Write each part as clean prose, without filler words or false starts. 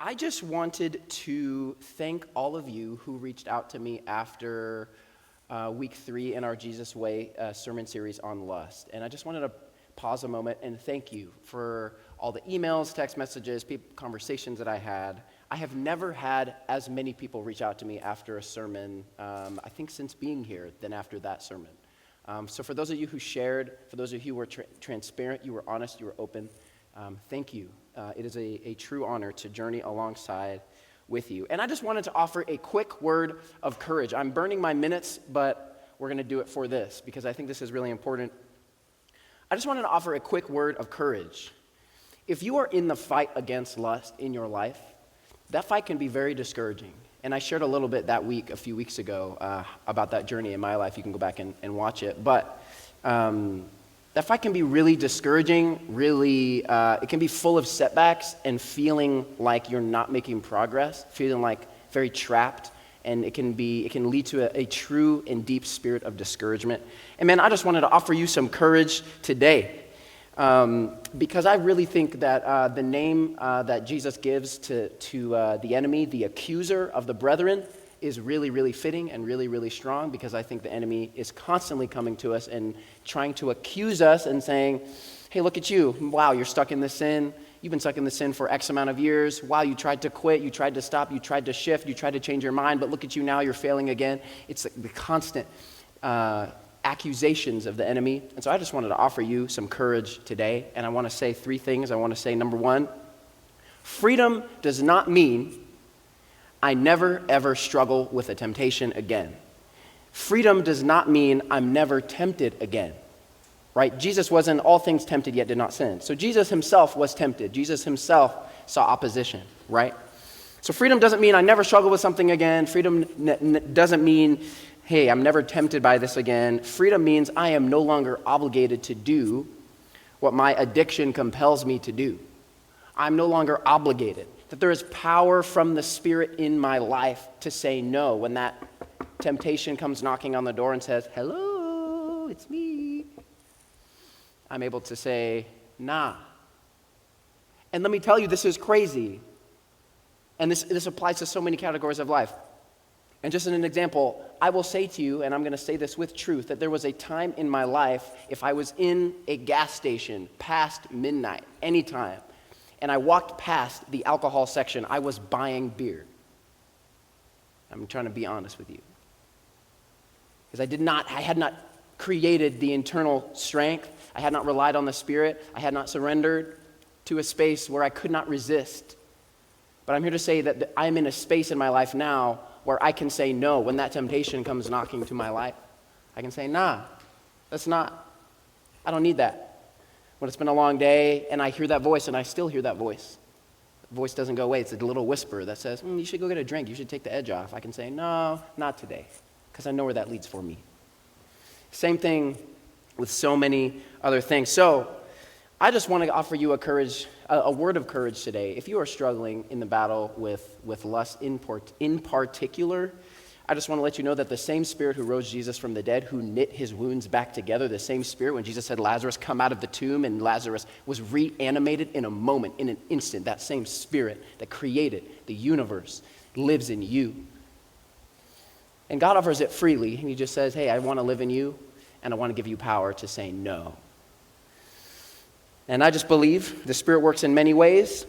I just wanted to thank all of you who reached out to me after week 3 in our Jesus Way sermon series on lust. And I just wanted to pause a moment and thank you for all the emails, text messages, conversations that I had. I have never had as many people reach out to me after a sermon, I think since being here, than after that sermon. So for those of you who shared, for those of you who were transparent, you were honest, you were open, thank you. It is a true honor to journey alongside with you. And I just wanted to offer a quick word of courage. I'm burning my minutes, but we're going to do it for this because I think this is really important. I just wanted to offer a quick word of courage. If you are in the fight against lust in your life, that fight can be very discouraging. And I shared a little bit that week, a few weeks ago, about that journey in my life. You can go back and watch it. But that fight can be really discouraging, it can be full of setbacks and feeling like you're not making progress, feeling like very trapped, and it can lead to a true and deep spirit of discouragement. And man, I just wanted to offer you some courage today, because I really think that the name that Jesus gives to the enemy, the accuser of the brethren, is really, really fitting and really, really strong, because I think the enemy is constantly coming to us and trying to accuse us and saying, hey, look at you. Wow, you're stuck in this sin. You've been stuck in this sin for X amount of years. Wow, you tried to quit. You tried to stop. You tried to shift. You tried to change your mind. But look at you now. You're failing again. It's the constant accusations of the enemy. And so I just wanted to offer you some courage today. And I want to say 3 things. I want to say, number 1, freedom does not mean I never, ever struggle with a temptation again. Freedom does not mean I'm never tempted again, right? Jesus was in all things tempted, yet did not sin. So Jesus himself was tempted. Jesus himself saw opposition, right? So freedom doesn't mean I never struggle with something again. Freedom doesn't mean, hey, I'm never tempted by this again. Freedom means I am no longer obligated to do what my addiction compels me to do. I'm no longer obligated. That there is power from the Spirit in my life to say no when that temptation comes knocking on the door and says, hello, it's me. I'm able to say, nah. And let me tell you, this is crazy. And this applies to so many categories of life. And just as an example, I will say to you, and I'm going to say this with truth, that there was a time in my life, if I was in a gas station past midnight, anytime, and I walked past the alcohol section, I was buying beer. I'm trying to be honest with you. Because I had not created the internal strength. I had not relied on the Spirit. I had not surrendered to a space where I could not resist. But I'm here to say that I'm in a space in my life now where I can say no when that temptation comes knocking to my life. I can say, nah, I don't need that. When it's been a long day and I hear that voice, and I still hear that voice. The voice doesn't go away. It's a little whisper that says, you should go get a drink. You should take the edge off. I can say, no, not today, because I know where that leads for me. Same thing with so many other things. So I just want to offer you a word of courage today. If you are struggling in the battle with lust in particular, I just want to let you know that the same Spirit who rose Jesus from the dead, who knit his wounds back together, the same Spirit when Jesus said, Lazarus, come out of the tomb, and Lazarus was reanimated in a moment, in an instant, that same Spirit that created the universe lives in you. And God offers it freely, and he just says, hey, I want to live in you, and I want to give you power to say no. And I just believe the Spirit works in many ways.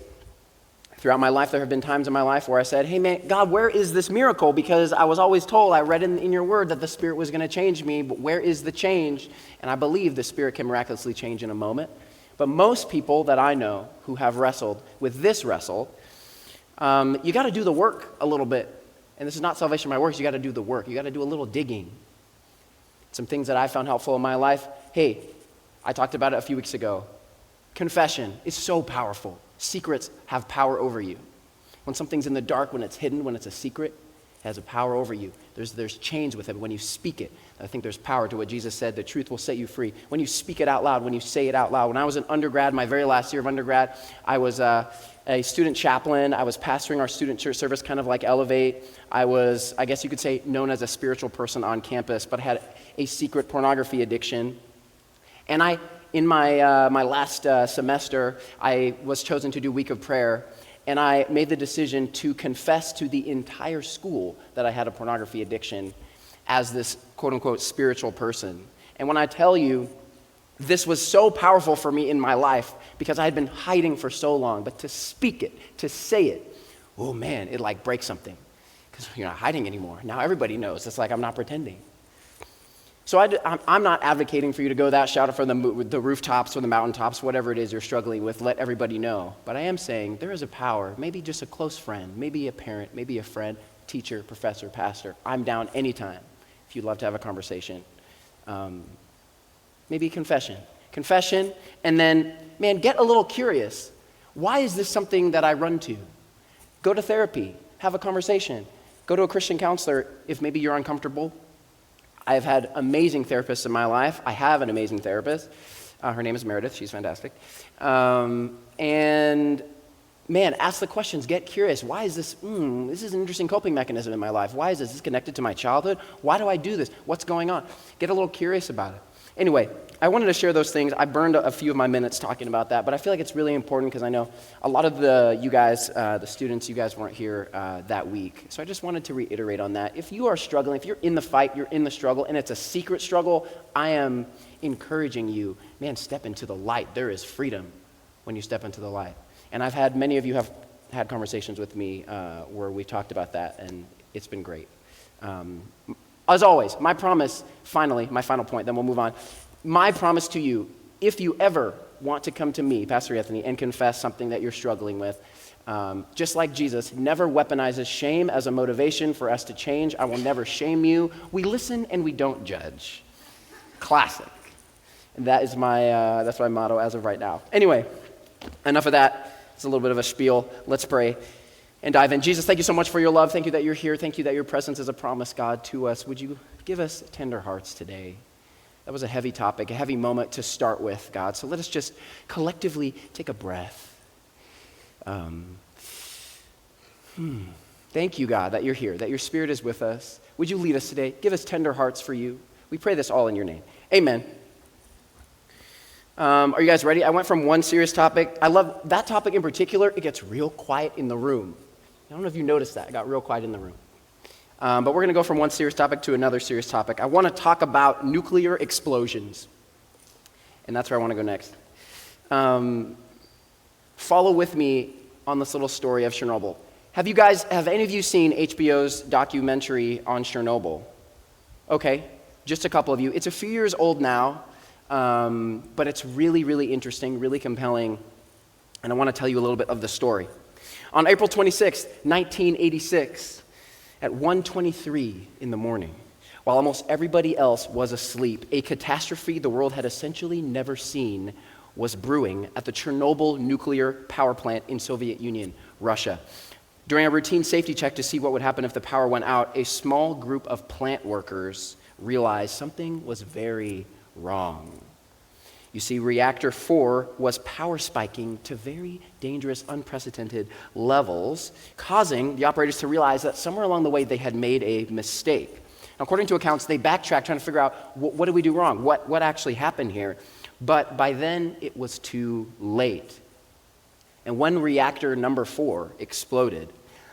Throughout my life, there have been times in my life where I said, hey man, God, where is this miracle? Because I was always told, I read in your word that the Spirit was going to change me, but where is the change? And I believe the Spirit can miraculously change in a moment. But most people that I know who have wrestled with this wrestle, you got to do the work a little bit. And this is not salvation by works, you got to do the work. You got to do a little digging. Some things that I found helpful in my life. Hey, I talked about it a few weeks ago. Confession is so powerful. Secrets have power over you. When something's in the dark, when it's hidden, when it's a secret, it has a power over you. There's change with it when you speak it. I think there's power to what Jesus said, the truth will set you free. When you speak it out loud, when you say it out loud. When I was an undergrad, my very last year of undergrad, I was a student chaplain. I was pastoring our student church service, kind of like Elevate. I was, I guess you could say, known as a spiritual person on campus, but I had a secret pornography addiction. And in my last semester, I was chosen to do Week of Prayer, and I made the decision to confess to the entire school that I had a pornography addiction as this quote-unquote spiritual person. And when I tell you, this was so powerful for me in my life because I had been hiding for so long, but to speak it, to say it, oh man, it like breaks something because you're not hiding anymore. Now everybody knows. It's like I'm not pretending. So I'm not advocating for you to go that, shout it from the rooftops or the mountaintops, whatever it is you're struggling with, let everybody know. But I am saying there is a power, maybe just a close friend, maybe a parent, maybe a friend, teacher, professor, pastor. I'm down anytime if you'd love to have a conversation. Maybe confession. Confession, and then, man, get a little curious. Why is this something that I run to? Go to therapy. Have a conversation. Go to a Christian counselor if maybe you're uncomfortable. I've had amazing therapists in my life. I have an amazing therapist. Her name is Meredith. She's fantastic. And man, ask the questions. Get curious. Why is this? This is an interesting coping mechanism in my life. Why is this? Is this connected to my childhood? Why do I do this? What's going on? Get a little curious about it. Anyway, I wanted to share those things. I burned a few of my minutes talking about that, but I feel like it's really important because I know a lot of the students, you guys weren't here that week. So I just wanted to reiterate on that. If you are struggling, if you're in the fight, you're in the struggle, and it's a secret struggle, I am encouraging you, man, step into the light. There is freedom when you step into the light. And many of you have had conversations with me where we talked about that, and it's been great. As always, my promise, finally, my final point, then we'll move on. My promise to you, if you ever want to come to me, Pastor Anthony, and confess something that you're struggling with, just like Jesus never weaponizes shame as a motivation for us to change, I will never shame you. We listen and we don't judge. Classic. And that's my motto as of right now. Anyway, enough of that. It's a little bit of a spiel. Let's pray and dive in. Jesus, thank you so much for your love. Thank you that you're here. Thank you that your presence is a promise, God, to us. Would you give us tender hearts today? That was a heavy topic, a heavy moment to start with, God. So let us just collectively take a breath. Thank you, God, that you're here, that your Spirit is with us. Would you lead us today? Give us tender hearts for you. We pray this all in your name. Amen. Are you guys ready? I went from one serious topic. I love that topic in particular. It gets real quiet in the room. I don't know if you noticed that. It got real quiet in the room. But we're going to go from one serious topic to another serious topic. I want to talk about nuclear explosions. And that's where I want to go next. Follow with me on this little story of Chernobyl. Have any of you seen HBO's documentary on Chernobyl? Okay, just a couple of you. It's a few years old now, but it's really, really interesting, really compelling. And I want to tell you a little bit of the story. On April 26, 1986, at 1:23 in the morning, while almost everybody else was asleep, a catastrophe the world had essentially never seen was brewing at the Chernobyl nuclear power plant in Soviet Union, Russia. During a routine safety check to see what would happen if the power went out, a small group of plant workers realized something was very wrong. You see, reactor 4 was power spiking to very dangerous, unprecedented levels, causing the operators to realize that somewhere along the way they had made a mistake. Now, according to accounts, they backtracked trying to figure out what did we do wrong? What actually happened here? But by then, it was too late. And when reactor number 4 exploded,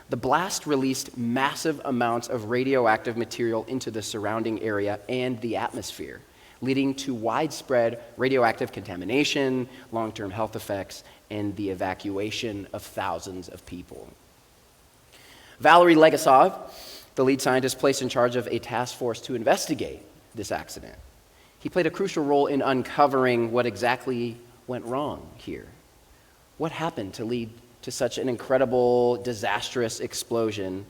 the blast released massive amounts of radioactive material into the surrounding area and the atmosphere, leading to widespread radioactive contamination, long-term health effects, and the evacuation of thousands of people. Valery Legasov, the lead scientist placed in charge of a task force to investigate this accident. He played a crucial role in uncovering what exactly went wrong here. What happened to lead to such an incredible, disastrous explosion?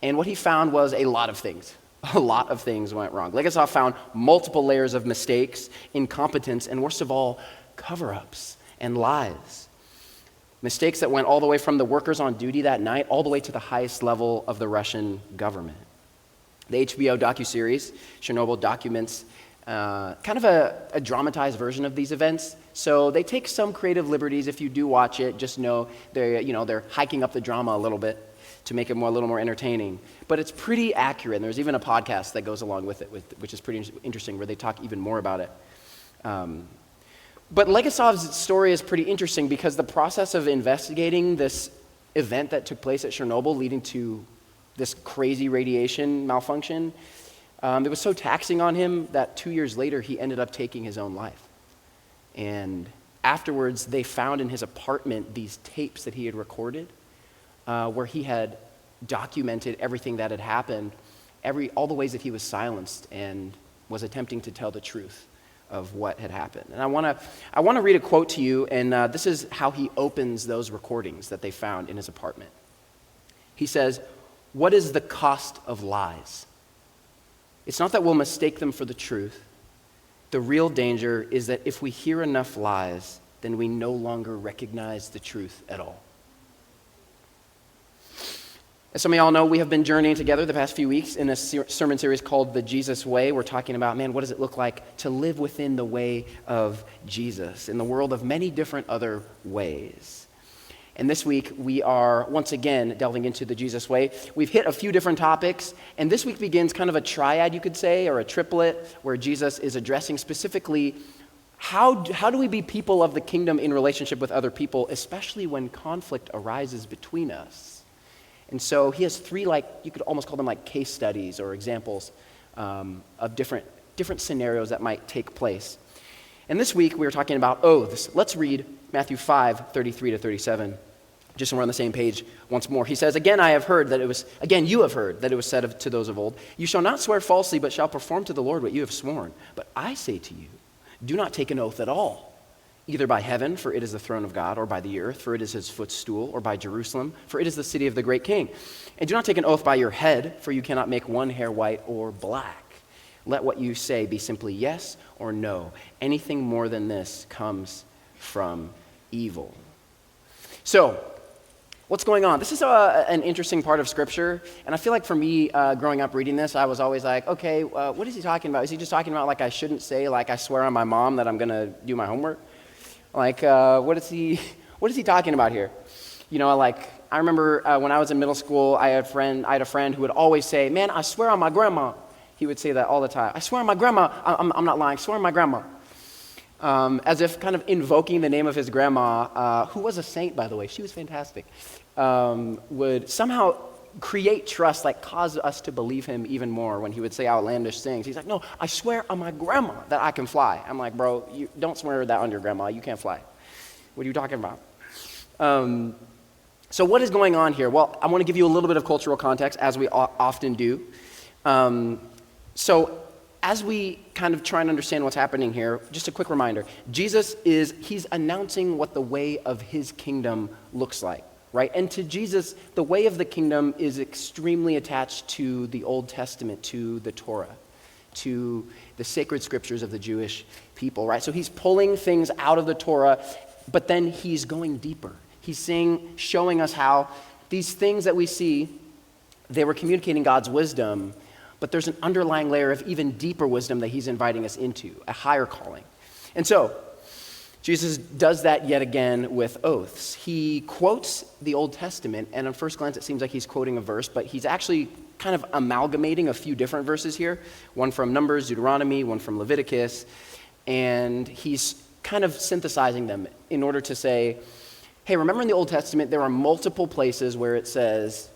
And what he found was a lot of things. A lot of things went wrong. Legasov found multiple layers of mistakes, incompetence, and worst of all, cover-ups and lies. Mistakes that went all the way from the workers on duty that night all the way to the highest level of the Russian government. The HBO docuseries, Chernobyl, documents kind of a dramatized version of these events. So they take some creative liberties. If you do watch it, just know they're hiking up the drama a little bit to make it a little more entertaining. But it's pretty accurate. And there's even a podcast that goes along with it, which is pretty interesting, where they talk even more about it. But Legasov's story is pretty interesting because the process of investigating this event that took place at Chernobyl leading to this crazy radiation malfunction, it was so taxing on him that 2 years later he ended up taking his own life. And afterwards, they found in his apartment these tapes that he had recorded where he had documented everything that had happened, all the ways that he was silenced and was attempting to tell the truth of what had happened. And I want to read a quote to you, and this is how he opens those recordings that they found in his apartment. He says, "What is the cost of lies? It's not that we'll mistake them for the truth. The real danger is that if we hear enough lies, then we no longer recognize the truth at all." As some of y'all know, we have been journeying together the past few weeks in a sermon series called The Jesus Way. We're talking about, man, what does it look like to live within the way of Jesus in the world of many different other ways? And this week, we are once again delving into the Jesus Way. We've hit a few different topics, and this week begins kind of a triad, you could say, or a triplet, where Jesus is addressing specifically how do we be people of the kingdom in relationship with other people, especially when conflict arises between us. And so he has three, you could almost call them like case studies or examples of different scenarios that might take place. And this week, we were talking about oaths. Let's read Matthew 5:33 to 37, just so we're on the same page once more. He says, you have heard that it was said to those of old, you shall not swear falsely, but shall perform to the Lord what you have sworn. But I say to you, do not take an oath at all, either by heaven, for it is the throne of God, or by the earth, for it is his footstool, or by Jerusalem, for it is the city of the great king. And do not take an oath by your head, for you cannot make one hair white or black. Let what you say be simply yes or no. Anything more than this comes from evil. So, what's going on? This is an interesting part of Scripture, and I feel like for me, growing up reading this, I was always like, okay, what is he talking about? Is he just talking about I shouldn't say, I swear on my mom that I'm going to do my homework? What is he talking about here? I remember when I was in middle school, I had a friend who would always say, man, I swear on my grandma. He would say that all the time. I swear on my grandma. I'm not lying. I swear on my grandma. As if kind of invoking the name of his grandma, who was a saint, by the way. She was fantastic. Would somehow create trust, cause us to believe him even more when he would say outlandish things. He's like, no, I swear on my grandma that I can fly. I'm like, bro, you don't swear that on your grandma. You can't fly. What are you talking about? So what is going on here? Well, I want to give you a little bit of cultural context, as we often do. So as we kind of try and understand what's happening here, just a quick reminder. He's announcing what the way of his kingdom looks like. Right? And to Jesus, the way of the kingdom is extremely attached to the Old Testament, to the Torah, to the sacred scriptures of the Jewish people, right? So he's pulling things out of the Torah, but then he's going deeper. He's showing us how these things that we see, they were communicating God's wisdom, but there's an underlying layer of even deeper wisdom that he's inviting us into, a higher calling. And so, Jesus does that yet again with oaths. He quotes the Old Testament, and on first glance it seems like he's quoting a verse, but he's actually kind of amalgamating a few different verses here, one from Numbers, Deuteronomy, one from Leviticus, and he's kind of synthesizing them in order to say, hey, remember in the Old Testament there are multiple places where it says,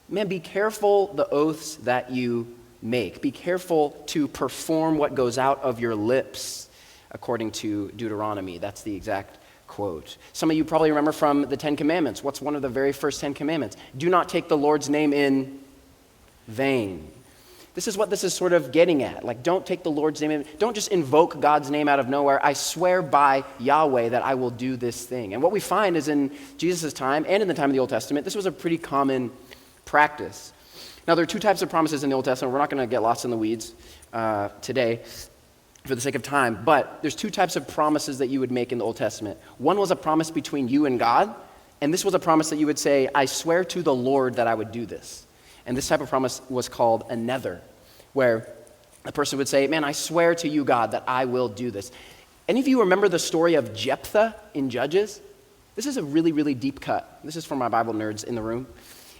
man, be careful the oaths that you make. Be careful to perform what goes out of your lips. According to Deuteronomy. That's the exact quote. Some of you probably remember from the Ten Commandments. What's one of the very first 10 commandments? Do not take the Lord's name in vain. This is what this is sort of getting at. Don't take the Lord's name in, don't just invoke God's name out of nowhere. I swear by Yahweh that I will do this thing. And what we find is in Jesus' time and in the time of the Old Testament, this was a pretty common practice. Now, there are two types of promises in the Old Testament. We're not going to get lost in the weeds today, for the sake of time, but there's two types of promises that you would make in the Old Testament. One was a promise between you and God, and this was a promise that you would say, I swear to the Lord that I would do this. And this type of promise was called a nether, where a person would say, man, I swear to you, God, that I will do this. Any of you remember the story of Jephthah in Judges? This is a really, really deep cut. This is for my Bible nerds in the room.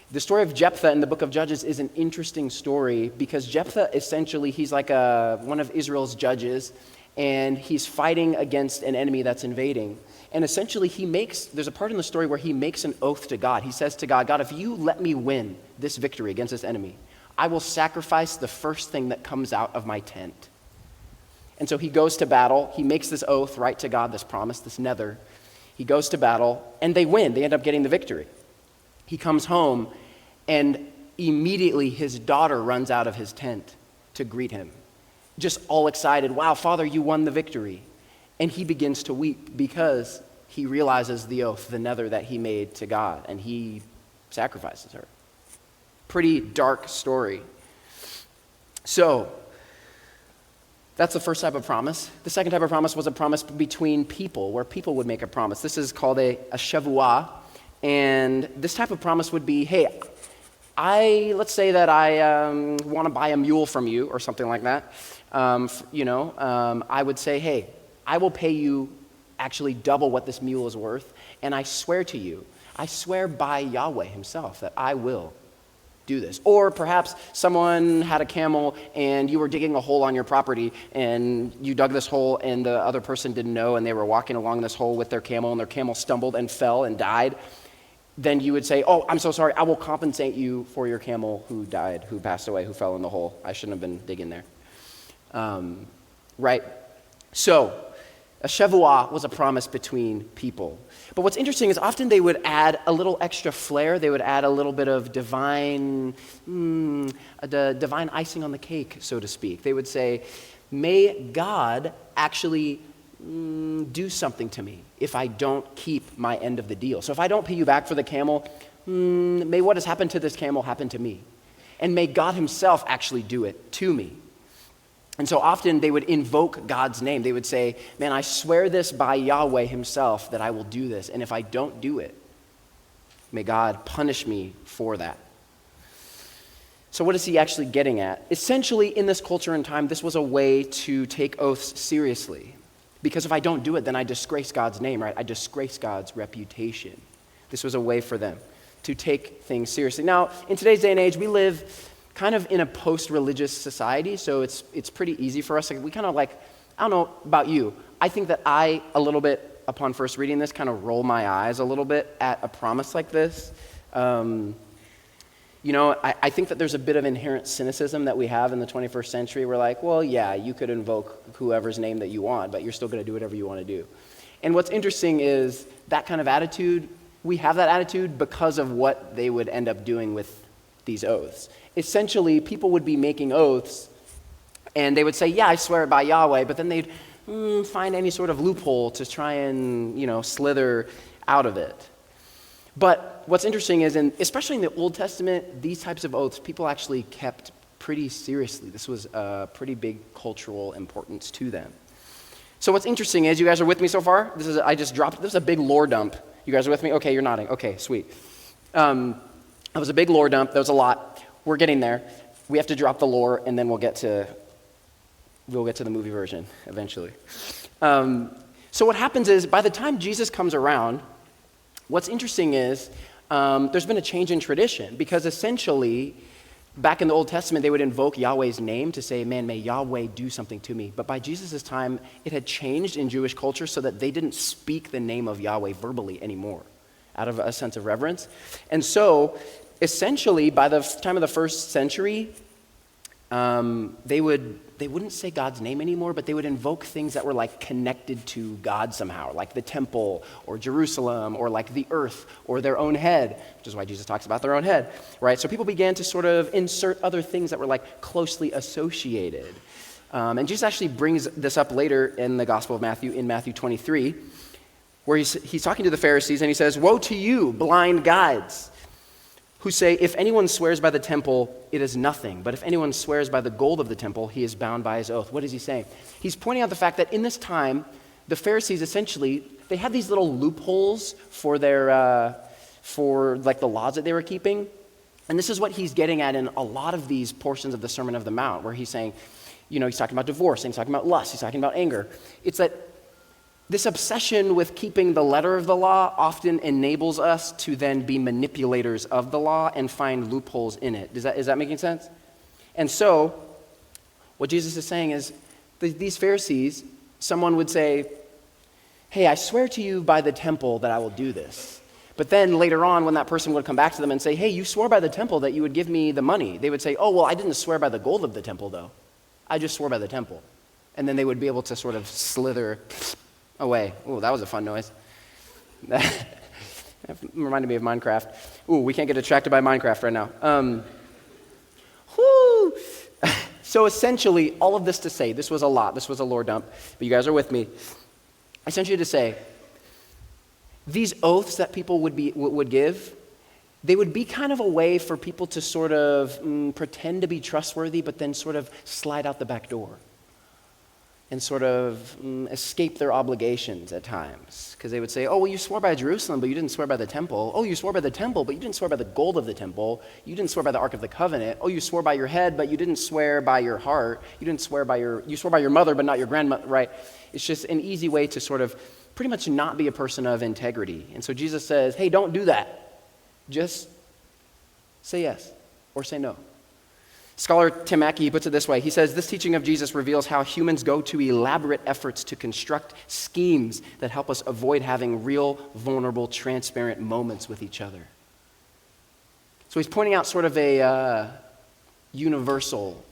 The story of Jephthah in the book of Judges is an interesting story because Jephthah, essentially, he's like one of Israel's judges, and he's fighting against an enemy that's invading. And essentially, there's a part in the story where he makes an oath to God. He says to God, God, if you let me win this victory against this enemy, I will sacrifice the first thing that comes out of my tent. And so he goes to battle. He makes this oath, right, to God, this promise, this nether. He goes to battle, and they win. They end up getting the victory. He comes home, and immediately his daughter runs out of his tent to greet him, just all excited. Wow, Father, you won the victory. And he begins to weep because he realizes the oath, the nether that he made to God, and he sacrifices her. Pretty dark story. So, that's the first type of promise. The second type of promise was a promise between people, where people would make a promise. This is called a shavuah, and this type of promise would be, hey, let's say that I want to buy a mule from you or something like that. I would say, hey, I will pay you actually double what this mule is worth, and I swear to you, I swear by Yahweh himself that I will do this. Or perhaps someone had a camel and you were digging a hole on your property and you dug this hole and the other person didn't know and they were walking along this hole with their camel and their camel stumbled and fell and died. Then you would say, oh, I'm so sorry, I will compensate you for your camel who died, who passed away, who fell in the hole. I shouldn't have been digging there. Right? So, a shavuah was a promise between people. But what's interesting is often they would add a little extra flair. They would add a little bit of divine icing on the cake, so to speak. They would say, may God actually do something to me if I don't keep my end of the deal. So if I don't pay you back for the camel, may what has happened to this camel happen to me. And may God himself actually do it to me. And so often they would invoke God's name. They would say, man, I swear this by Yahweh himself that I will do this. And if I don't do it, may God punish me for that. So what is he actually getting at? Essentially, in this culture and time, this was a way to take oaths seriously. Because if I don't do it, then I disgrace God's name, right? I disgrace God's reputation. This was a way for them to take things seriously. Now, in today's day and age, we live kind of in a post-religious society, so it's pretty easy for us. We kind of I don't know about you, I think that I, a little bit, upon first reading this, kind of roll my eyes a little bit at a promise like this. I think that there's a bit of inherent cynicism that we have in the 21st century. We're like, well, yeah, you could invoke whoever's name that you want, but you're still going to do whatever you want to do. And what's interesting is that kind of attitude, we have that attitude because of what they would end up doing with these oaths. Essentially, people would be making oaths, and they would say, yeah, I swear it by Yahweh, but then they'd find any sort of loophole to try and, slither out of it. But what's interesting is, especially in the Old Testament, these types of oaths, people actually kept pretty seriously. This was a pretty big cultural importance to them. So what's interesting is, you guys are with me so far? This is a big lore dump. You guys are with me? Okay, you're nodding. Okay, sweet. That was a big lore dump. That was a lot. We're getting there. We have to drop the lore, and then we'll get to the movie version eventually. So what happens is, by the time Jesus comes around, what's interesting is there's been a change in tradition, because essentially, back in the Old Testament, they would invoke Yahweh's name to say, man, may Yahweh do something to me. But by Jesus' time, it had changed in Jewish culture so that they didn't speak the name of Yahweh verbally anymore, out of a sense of reverence. And so, essentially, by the time of the first century, they wouldn't say God's name anymore, but they would invoke things that were connected to God somehow, like the temple or Jerusalem or like the earth or their own head, which is why Jesus talks about their own head, right? So people began to sort of insert other things that were closely associated. And Jesus actually brings this up later in the Gospel of Matthew, in Matthew 23, where he's talking to the Pharisees and he says, woe to you, blind guides, who say, if anyone swears by the temple, it is nothing. But if anyone swears by the gold of the temple, he is bound by his oath. What is he saying? He's pointing out the fact that in this time, the Pharisees essentially, they had these little loopholes for their, the laws that they were keeping. And this is what he's getting at in a lot of these portions of the Sermon of the Mount, where he's saying, he's talking about divorce, and he's talking about lust, he's talking about anger. It's that this obsession with keeping the letter of the law often enables us to then be manipulators of the law and find loopholes in it. Is that making sense? And so, what Jesus is saying is, these Pharisees, someone would say, hey, I swear to you by the temple that I will do this. But then later on, when that person would come back to them and say, hey, you swore by the temple that you would give me the money, they would say, oh, well, I didn't swear by the gold of the temple, though. I just swore by the temple. And then they would be able to sort of slither away. Ooh, that was a fun noise. That reminded me of Minecraft. Ooh, we can't get distracted by Minecraft right now. So essentially, all of this to say, this was a lot, this was a lore dump, but you guys are with me. Essentially to say, these oaths that people would give, they would be kind of a way for people to sort of pretend to be trustworthy, but then sort of slide out the back door and sort of escape their obligations at times. Because they would say, oh, well, you swore by Jerusalem, but you didn't swear by the temple. Oh, you swore by the temple, but you didn't swear by the gold of the temple. You didn't swear by the Ark of the Covenant. Oh, you swore by your head, but you didn't swear by your heart. You swore by your mother, but not your grandmother, right? It's just an easy way to sort of pretty much not be a person of integrity. And so Jesus says, hey, don't do that. Just say yes or say no. Scholar Tim Mackey, he puts it this way. He says, this teaching of Jesus reveals how humans go to elaborate efforts to construct schemes that help us avoid having real, vulnerable, transparent moments with each other. So he's pointing out sort of a universal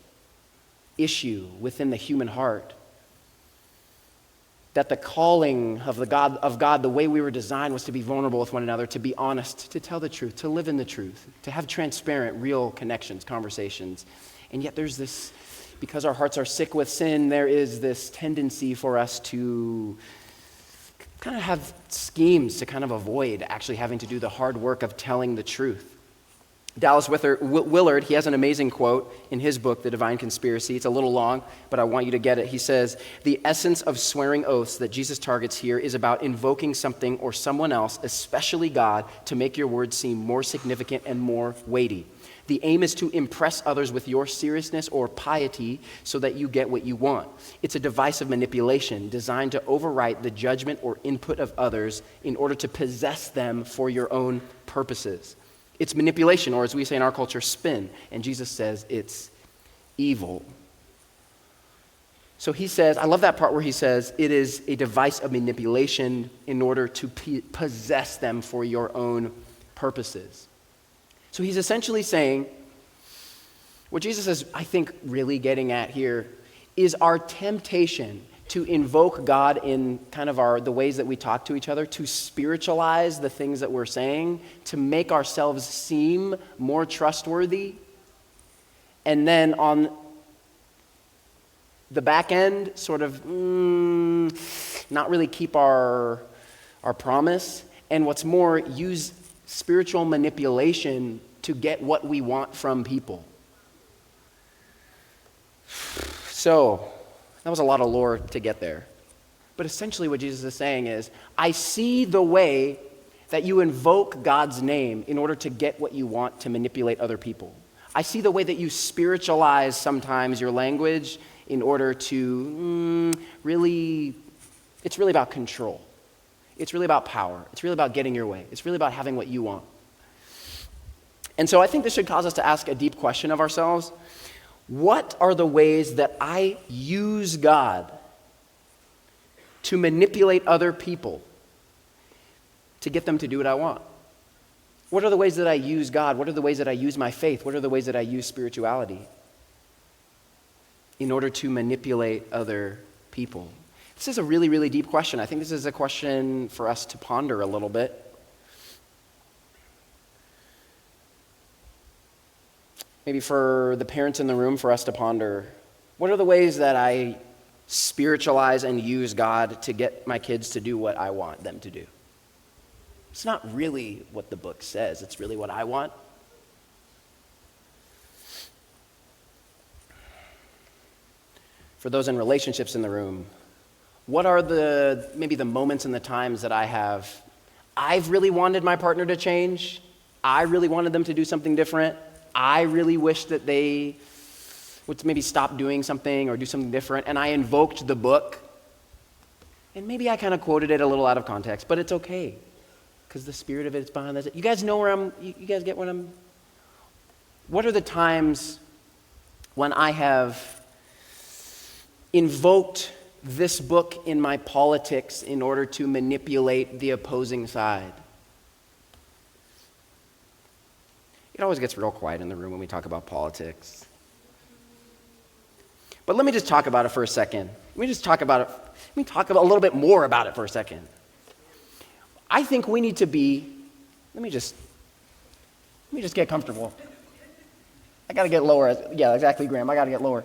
issue within the human heart, that the calling of God, the way we were designed was to be vulnerable with one another, to be honest, to tell the truth, to live in the truth, to have transparent, real connections, conversations. And yet there's this, because our hearts are sick with sin, there is this tendency for us to kind of have schemes to kind of avoid actually having to do the hard work of telling the truth. Dallas Willard, he has an amazing quote in his book, The Divine Conspiracy. It's a little long, but I want you to get it. He says, the essence of swearing oaths that Jesus targets here is about invoking something or someone else, especially God, to make your words seem more significant and more weighty. The aim is to impress others with your seriousness or piety so that you get what you want. It's a device of manipulation designed to overwrite the judgment or input of others in order to possess them for your own purposes. It's manipulation, or as we say in our culture, spin. And Jesus says it's evil. So he says, I love that part where he says, it is a device of manipulation in order to possess them for your own purposes. So he's essentially saying, what Jesus is, I think, really getting at here is our temptation to invoke God in kind of the ways that we talk to each other, to spiritualize the things that we're saying, to make ourselves seem more trustworthy, and then on the back end, sort of not really keep our promise, and what's more, use spiritual manipulation to get what we want from people. So, that was a lot of lore to get there. But essentially what Jesus is saying is, I see the way that you invoke God's name in order to get what you want to manipulate other people. I see the way that you spiritualize sometimes your language in order to it's really about control. It's really about power. It's really about getting your way. It's really about having what you want. And so I think this should cause us to ask a deep question of ourselves. What are the ways that I use God to manipulate other people to get them to do what I want? What are the ways that I use God? What are the ways that I use my faith? What are the ways that I use spirituality in order to manipulate other people? This is a really, really deep question. I think this is a question for us to ponder a little bit. Maybe for the parents in the room, for us to ponder, what are the ways that I spiritualize and use God to get my kids to do what I want them to do? It's not really what the book says. It's really what I want. For those in relationships in the room, what are maybe the moments and the times that I've really wanted my partner to change. I really wanted them to do something different. I really wish that they would maybe stop doing something or do something different, and I invoked the book, and maybe I kind of quoted it a little out of context, but it's okay, because the spirit of it is behind that. You guys know you guys get what are the times when I have invoked this book in my politics in order to manipulate the opposing side. It always gets real quiet in the room when we talk about politics. But let me just talk about it for a second. Let me talk a little bit more about it for a second. I think we need to be, let me just get comfortable. I got to get lower. Yeah, exactly, Graham. I got to get lower.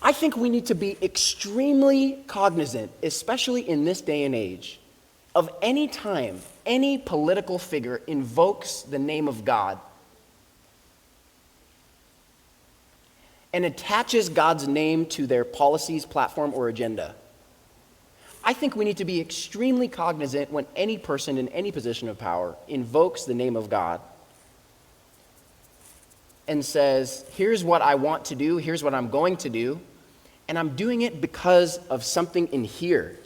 I think we need to be extremely cognizant, especially in this day and age, of any time any political figure invokes the name of God and attaches God's name to their policies, platform, or agenda. I think we need to be extremely cognizant when any person in any position of power invokes the name of God and says, here's what I want to do, here's what I'm going to do, and I'm doing it because of something in here.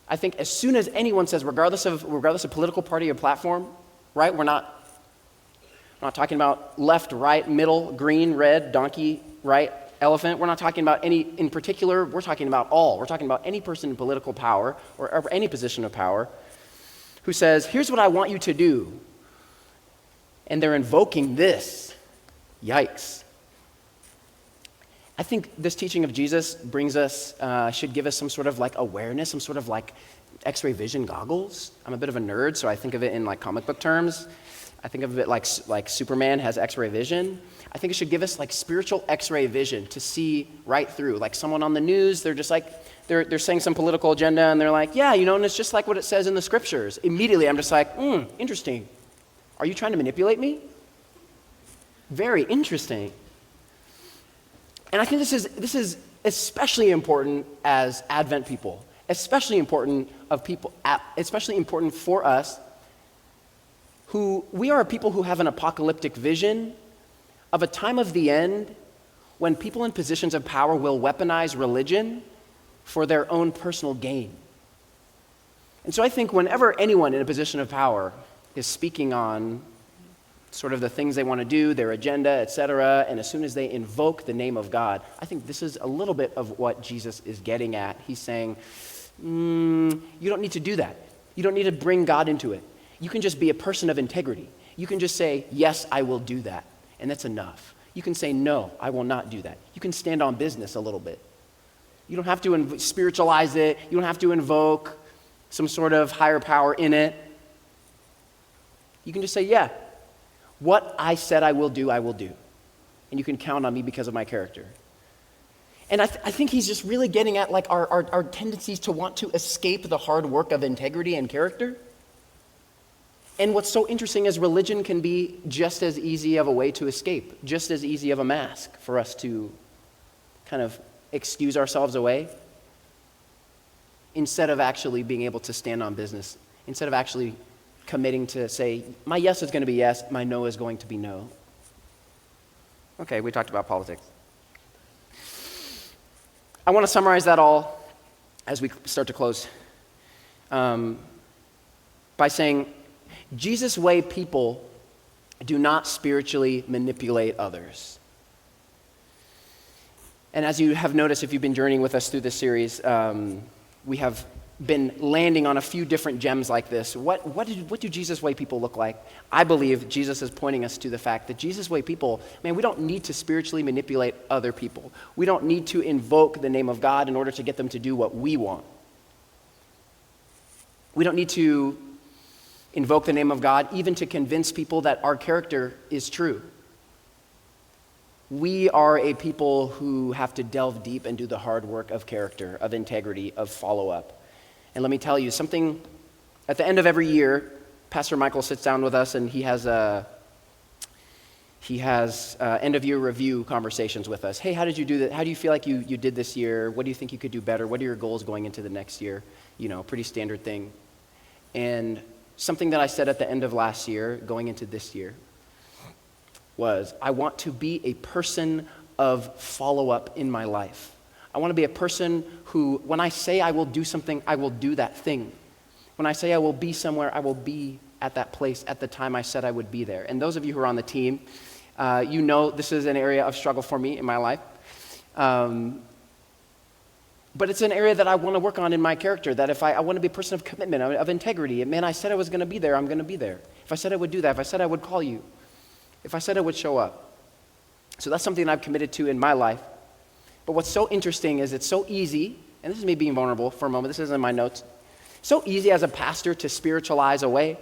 I think as soon as anyone says, regardless of political party or platform, right, we're not talking about left, right, middle, green, red, donkey, right, elephant. We're not talking about any in particular. We're talking about all. We're talking about any person in political power or any position of power who says, here's what I want you to do. And they're invoking this. Yikes. I think this teaching of Jesus should give us some sort of like awareness, some sort of like X-ray vision goggles. I'm a bit of a nerd, so I think of it in like comic book terms. I think of it like Superman has X-ray vision. I think it should give us like spiritual X-ray vision to see right through. Like someone on the news, they're just like, they're saying some political agenda and they're like, yeah, and it's just like what it says in the scriptures. Immediately I'm just like, interesting. Are you trying to manipulate me? Very interesting. And I think this is especially important as Advent people, especially important for us who we are a people who have an apocalyptic vision of a time of the end when people in positions of power will weaponize religion for their own personal gain. And so I think whenever anyone in a position of power is speaking on sort of the things they want to do, their agenda, etc., and as soon as they invoke the name of God, I think this is a little bit of what Jesus is getting at. He's saying, you don't need to do that. You don't need to bring God into it. You can just be a person of integrity. You can just say, yes, I will do that, and that's enough. You can say, no, I will not do that. You can stand on business a little bit. You don't have to spiritualize it. You don't have to invoke some sort of higher power in it. You can just say, yeah, what I said I will do, and you can count on me because of my character. And I think he's just really getting at like our tendencies to want to escape the hard work of integrity and character. And what's so interesting is religion can be just as easy of a way to escape, just as easy of a mask for us to kind of excuse ourselves away instead of actually being able to stand on business, instead of actually committing to say, my yes is going to be yes, my no is going to be no. Okay, we talked about politics. I want to summarize that all as we start to close by saying, Jesus' way people do not spiritually manipulate others. And as you have noticed, if you've been journeying with us through this series, we have been landing on a few different gems like this. What do Jesus' way people look like? I believe Jesus is pointing us to the fact that Jesus' way people, we don't need to spiritually manipulate other people. We don't need to invoke the name of God in order to get them to do what we want. We don't need to invoke the name of God even to convince people that our character is true. We are a people who have to delve deep and do the hard work of character, of integrity, of follow-up. And let me tell you something, at the end of every year, Pastor Michael sits down with us and he has end-of-year review conversations with us. Hey, how did you do that? How do you feel like you did this year? What do you think you could do better? What are your goals going into the next year? Pretty standard thing. And something that I said at the end of last year, going into this year, was I want to be a person of follow-up in my life. I want to be a person who, when I say I will do something, I will do that thing. When I say I will be somewhere, I will be at that place at the time I said I would be there. And those of you who are on the team, this is an area of struggle for me in my life. But it's an area that I want to work on in my character, that if I want to be a person of commitment, of integrity. And man, I said I was going to be there, I'm going to be there. If I said I would do that, if I said I would call you, if I said I would show up. So that's something I've committed to in my life. But what's so interesting is it's so easy, and this is me being vulnerable for a moment, this isn't in my notes, so easy as a pastor to spiritualize away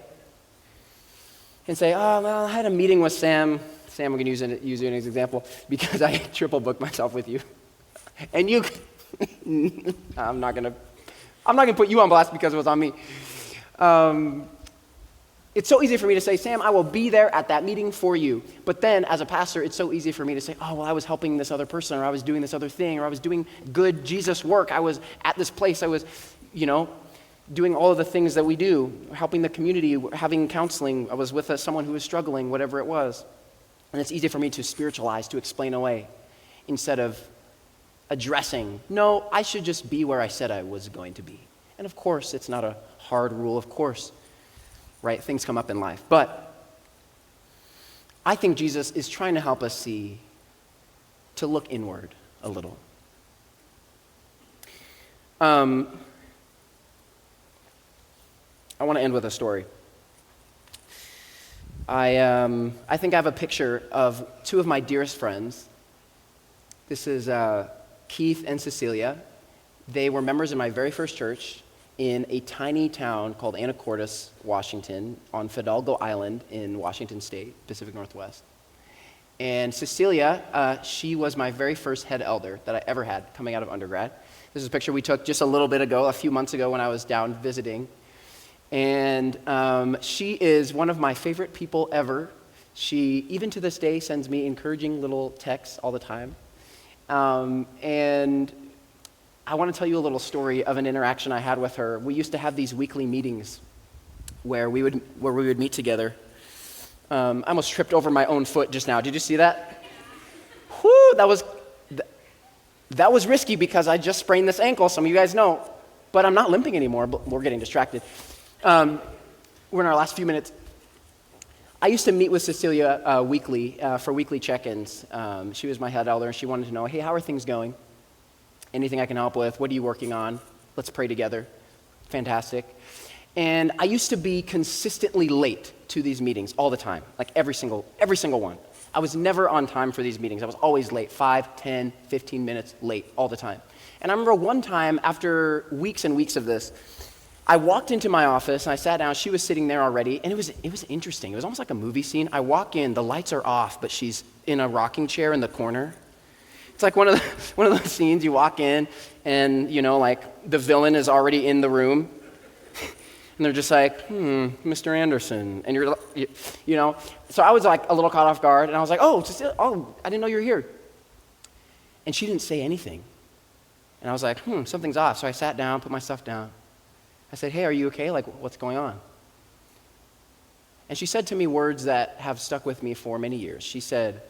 and say, oh, well, I had a meeting with Sam. Sam, I'm going to use you as an example because I triple booked myself with you. And you, I'm not going to put you on blast because it was on me. It's so easy for me to say, Sam, I will be there at that meeting for you. But then as a pastor, it's so easy for me to say, oh, well, I was helping this other person, or I was doing this other thing, or I was doing good Jesus work. I was at this place. I was, doing all of the things that we do, helping the community, having counseling. I was with someone who was struggling, whatever it was. And it's easy for me to spiritualize, to explain away, instead of addressing, no, I should just be where I said I was going to be. And of course, it's not a hard rule, of course, right? Things come up in life. But I think Jesus is trying to help us see, to look inward a little. I want to end with a story. I think I have a picture of two of my dearest friends. This is Keith and Cecilia. They were members of my very first church in a tiny town called Anacortes, Washington, on Fidalgo Island in Washington State, Pacific Northwest. And Cecilia, she was my very first head elder that I ever had coming out of undergrad. This is a picture we took just a little bit ago, a few months ago when I was down visiting. And she is one of my favorite people ever. She, even to this day, sends me encouraging little texts all the time. And I want to tell you a little story of an interaction I had with her. We used to have these weekly meetings where we would meet together. I almost tripped over my own foot just now. Did you see that? Whew, that was risky because I just sprained this ankle. Some of you guys know, but I'm not limping anymore. But we're getting distracted. We're in our last few minutes. I used to meet with Cecilia weekly for weekly check-ins. She was my head elder, and she wanted to know, hey, how are things going? Anything I can help with? What are you working on? Let's pray together. Fantastic. And I used to be consistently late to these meetings all the time, like every single one. I was never on time for these meetings. I was always late, 5, 10, 15 minutes late all the time. And I remember one time, after weeks and weeks of this, I walked into my office and I sat down. She was sitting there already, and it was interesting. It was almost like a movie scene. I walk in, the lights are off, but she's in a rocking chair in the corner. It's like one of those scenes. You walk in, and like the villain is already in the room, and they're just like, Mr. Anderson, and you're, So I was like a little caught off guard, and I was like, oh, I didn't know you were here. And she didn't say anything, and I was like, something's off. So I sat down, put my stuff down. I said, hey, are you okay? Like, what's going on? And she said to me words that have stuck with me for many years. She said,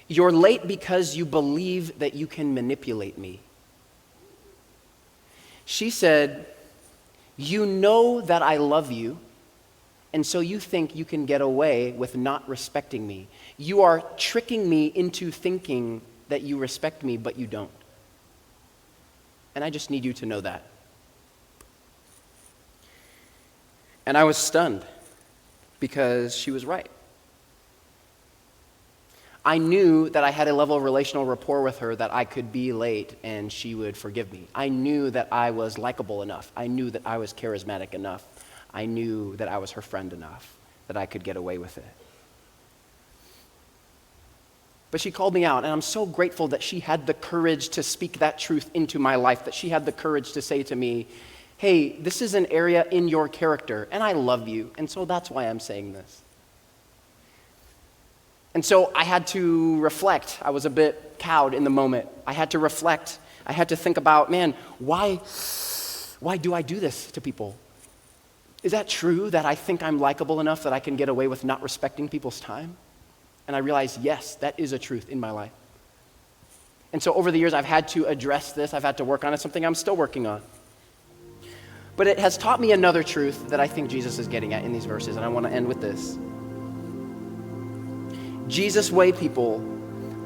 you're late because you believe that you can manipulate me. She said, you know that I love you, and so you think you can get away with not respecting me. You are tricking me into thinking that you respect me, but you don't. And I just need you to know that. And I was stunned because she was right. I knew that I had a level of relational rapport with her that I could be late and she would forgive me. I knew that I was likable enough. I knew that I was charismatic enough. I knew that I was her friend enough that I could get away with it. But she called me out, and I'm so grateful that she had the courage to speak that truth into my life, that she had the courage to say to me, hey, this is an area in your character, and I love you, and so that's why I'm saying this. And so I had to reflect. I was a bit cowed in the moment. I had to reflect. I had to think about, man, why do I do this to people? Is that true that I think I'm likable enough that I can get away with not respecting people's time? And I realized, yes, that is a truth in my life. And so over the years, I've had to address this. I've had to work on it, something I'm still working on. But it has taught me another truth that I think Jesus is getting at in these verses, and I want to end with this. Jesus' way people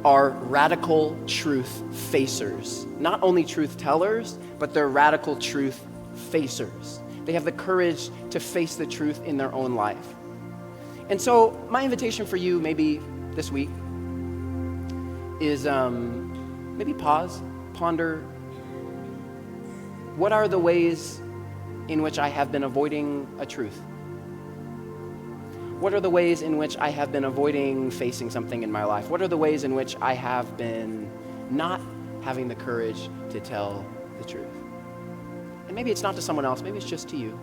are radical truth facers. Not only truth tellers, but they're radical truth facers. They have the courage to face the truth in their own life. And so my invitation for you maybe this week is maybe pause, ponder, what are the ways in which I have been avoiding a truth? What are the ways in which I have been avoiding facing something in my life? What are the ways in which I have been not having the courage to tell the truth? And maybe it's not to someone else, maybe it's just to you.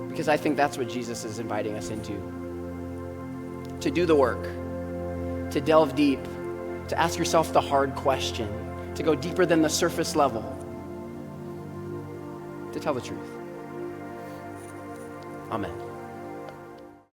Because I think that's what Jesus is inviting us into. To do the work, to delve deep, to ask yourself the hard question, to go deeper than the surface level, to tell the truth. Amen.